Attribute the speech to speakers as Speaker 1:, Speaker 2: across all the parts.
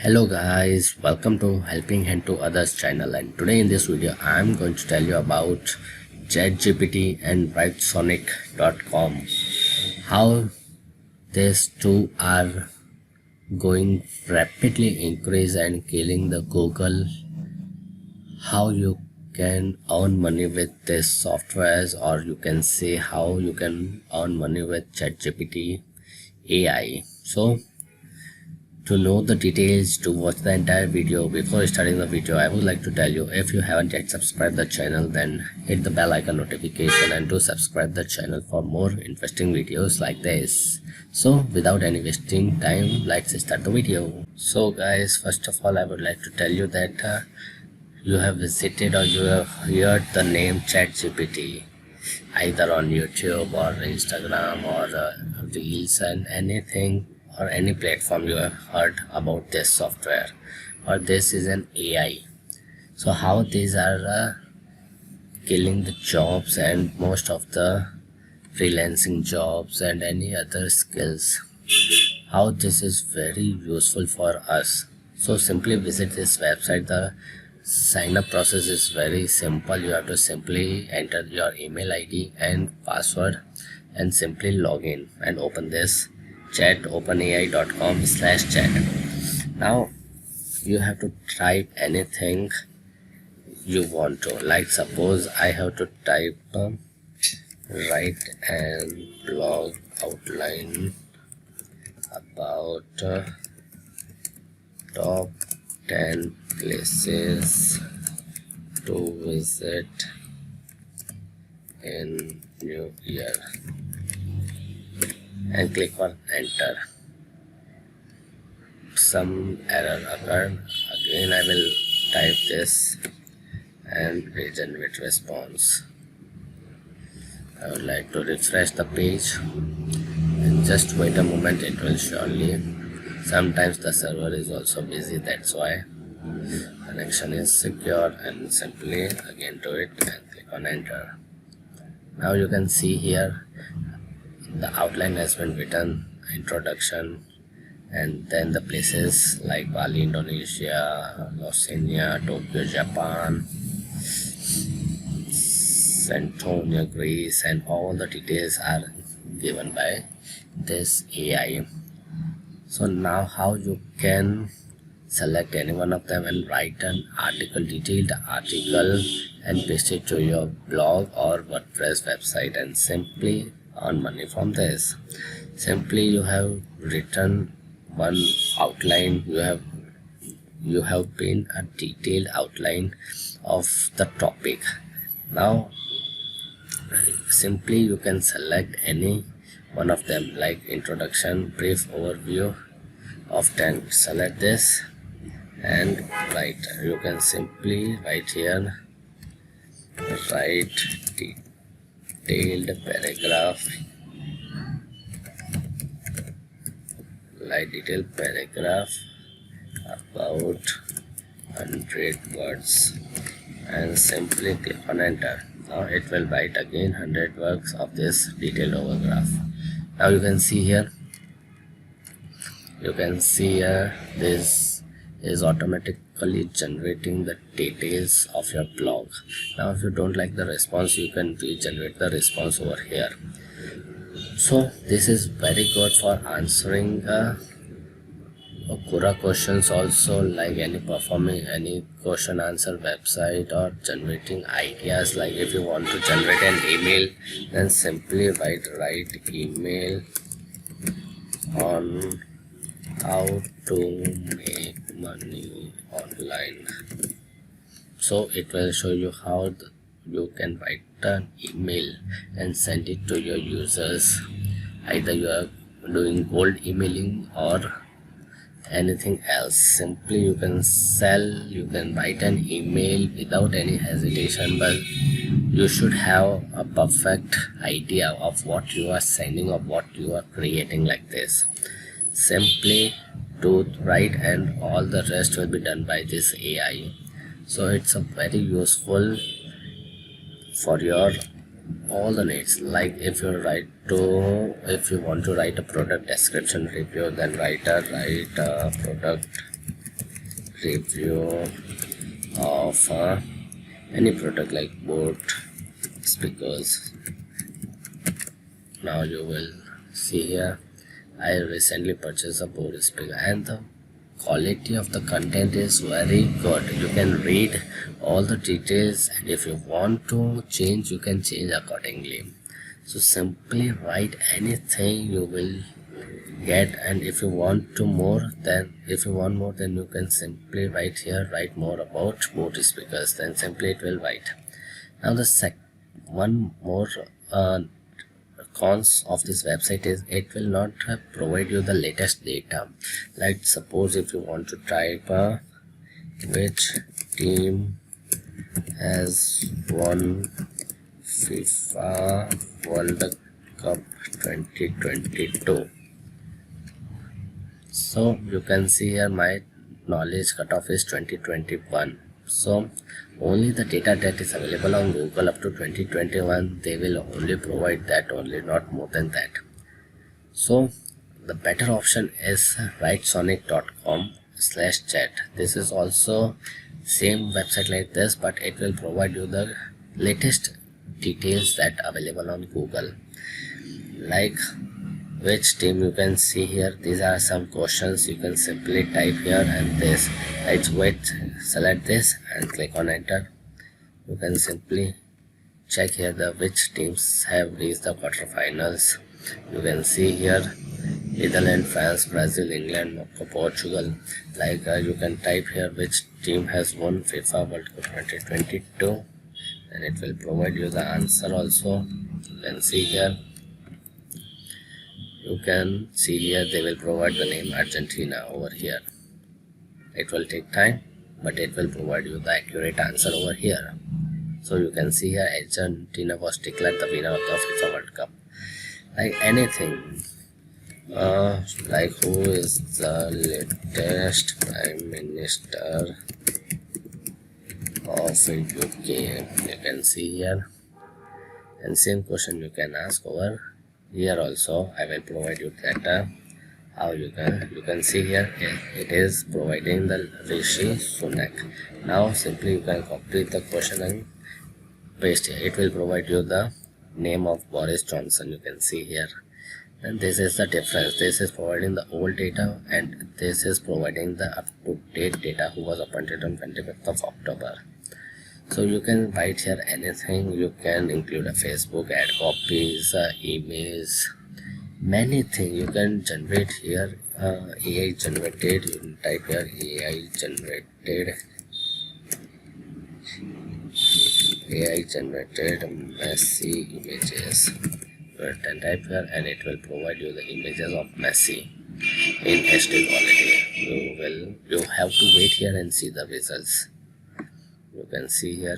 Speaker 1: Hello guys, welcome to Helping Hand to Others channel, and today in this video I am going to tell you about Chat GPT and writesonic.com, how these two are going rapidly increase and killing the Google, how you can earn money with this softwares, or you can say how you can earn money with Chat GPT AI. So to know the details, to watch the entire video, before starting the video, I would like to tell you, if you haven't yet subscribed the channel, then hit the bell icon notification and do subscribe the channel for more interesting videos like this. So without any wasting time, let's start the video. So guys, first of all I would like to tell you that you have visited or you have heard the name ChatGPT either on YouTube or Instagram or Reels and anything, or any platform you have heard about this software, or this is an AI. So how these are killing the jobs and most of the freelancing jobs and any other skills, how this is very useful for us. So simply visit this website. The sign up process is very simple. You have to simply enter your email ID and password and simply log in and open this chat openai.com/chat. Now you have to type anything you want to, like suppose I have to type write and blog outline about top 10 places to visit in New Year and click on enter. Some error occurred. Again I will type this and regenerate response. I would like to refresh the page and just wait a moment, it will surely. Sometimes the server is also busy, that's why. Connection is secure, and simply again do it and click on enter. Now you can see here the outline has been written, introduction, and then the places like Bali, Indonesia, Oceania, Tokyo, Japan, Santonia, Greece, and all the details are given by this AI. So now how you can select any one of them and write an article, detailed article, and paste it to your blog or WordPress website and simply earn money from this. Simply you have written one outline, you have been a detailed outline of the topic. Now simply you can select any one of them, like introduction, brief overview of 10. Select this and write. You can simply write here, write detailed paragraph, like detailed paragraph about 100 words and simply click on enter. Now it will write again 100 words of this detailed overgraph. Now you can see here, this is automatically generating the details of your blog. Now if you don't like the response, you can regenerate the response over here. So this is very good for answering Quora questions also, like performing any question answer website, or generating ideas. Like if you want to generate an email, then simply write email on how to make money online. So it will show you how you can write an email and send it to your users. Either you are doing cold emailing or anything else. Simply you can write an email without any hesitation, but you should have a perfect idea of what you are sending or what you are creating. Like this, simply do write and all the rest will be done by this AI. So it's a very useful for your all the needs. Like if you want to write a product description review, then write a product review of any product like boat speakers. Now you will see here, I recently purchased a boat speaker and the quality of the content is very good. You can read all the details, and if you want to change, you can change accordingly. So simply write anything, you will get. And if you want more, then you can simply write here, write more about boat speakers, then simply it will write. Now the one more cons of this website is it will not provide you the latest data. Like suppose if you want to type which team has won FIFA World Cup 2022, so you can see here my knowledge cutoff is 2021. So only the data that is available on Google up to 2021, they will only provide that only, not more than that. So the better option is writesonic.com/chat. This is also same website like this, but it will provide you the latest details that available on Google. Like which team, you can see here, these are some questions. You can simply type here and this, select this and click on enter. You can simply check here the which teams have reached the quarterfinals. You can see here Netherlands, France, Brazil, England, Morocco, Portugal. Like you can type here which team has won FIFA World Cup 2022, and it will provide you the answer also. You can see here. You can see here they will provide the name Argentina over here. It will take time, but it will provide you the accurate answer over here. So you can see here Argentina was declared the winner of the FIFA World Cup. Like anything, like who is the latest Prime Minister of UK, you can see here. And same question you can ask over here also. I will provide you data. How you can see here, it is providing the Rishi Sunak. Now simply you can copy the question and paste here. It will provide you the name of Boris Johnson. You can see here, and this is the difference. This is providing the old data, and this is providing the up-to-date data who was appointed on 25th of October. So you can write here anything. You can include a Facebook ad copies, emails, many things you can generate here. AI generated, you can type here AI generated messy images. You can type here and it will provide you the images of Messi in HD quality. You have to wait here and see the results. You can see here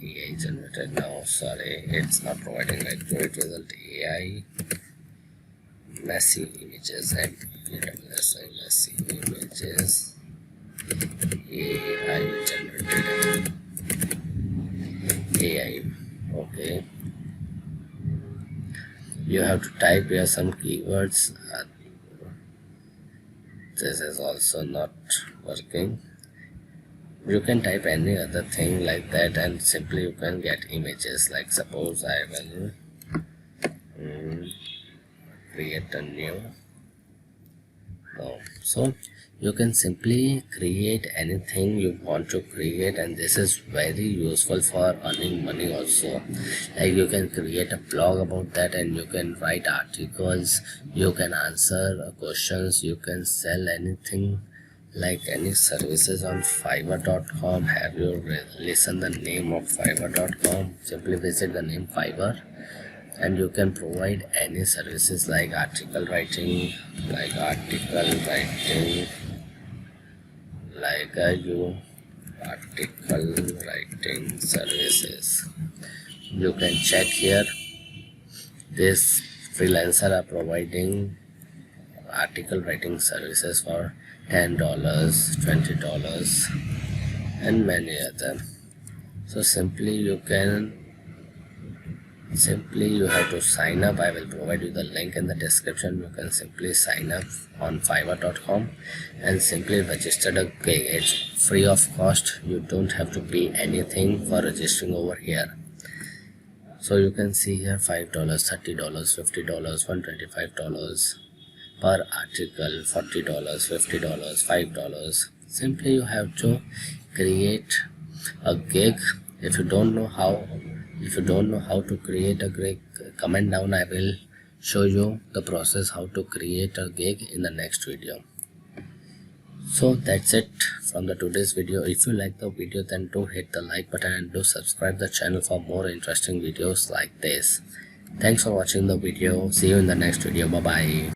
Speaker 1: AI generated. Now sorry, it's not providing accurate result. AI messy images and messy images AI generated. AI, okay. You have to type here some keywords. This is also not working. You can type any other thing like that and simply you can get images. Like suppose I will create a new. So you can simply create anything you want to create, and this is very useful for earning money also. Like you can create a blog about that, and you can write articles, you can answer questions, you can sell anything, like any services on fiverr.com. Have you listened the name of fiverr.com? Simply visit the name Fiverr and you can provide any services like article writing, article writing services. You can check here, this freelancer are providing article writing services for $10, $20 and many other. So simply you can Simply you have to sign up. I will provide you the link in the description. You can simply sign up on fiverr.com and simply register the gig. It's free of cost. You don't have to pay anything for registering over here. So you can see here $5, $30, $50, $125 per article, $40, $50, $5. Simply you have to create a gig. If you don't know how to create a gig, comment down. I will show you the process how to create a gig in the next video. So that's it from the today's video. If you like the video, then do hit the like button and do subscribe the channel for more interesting videos like this. Thanks for watching the video. See you in the next video. Bye bye.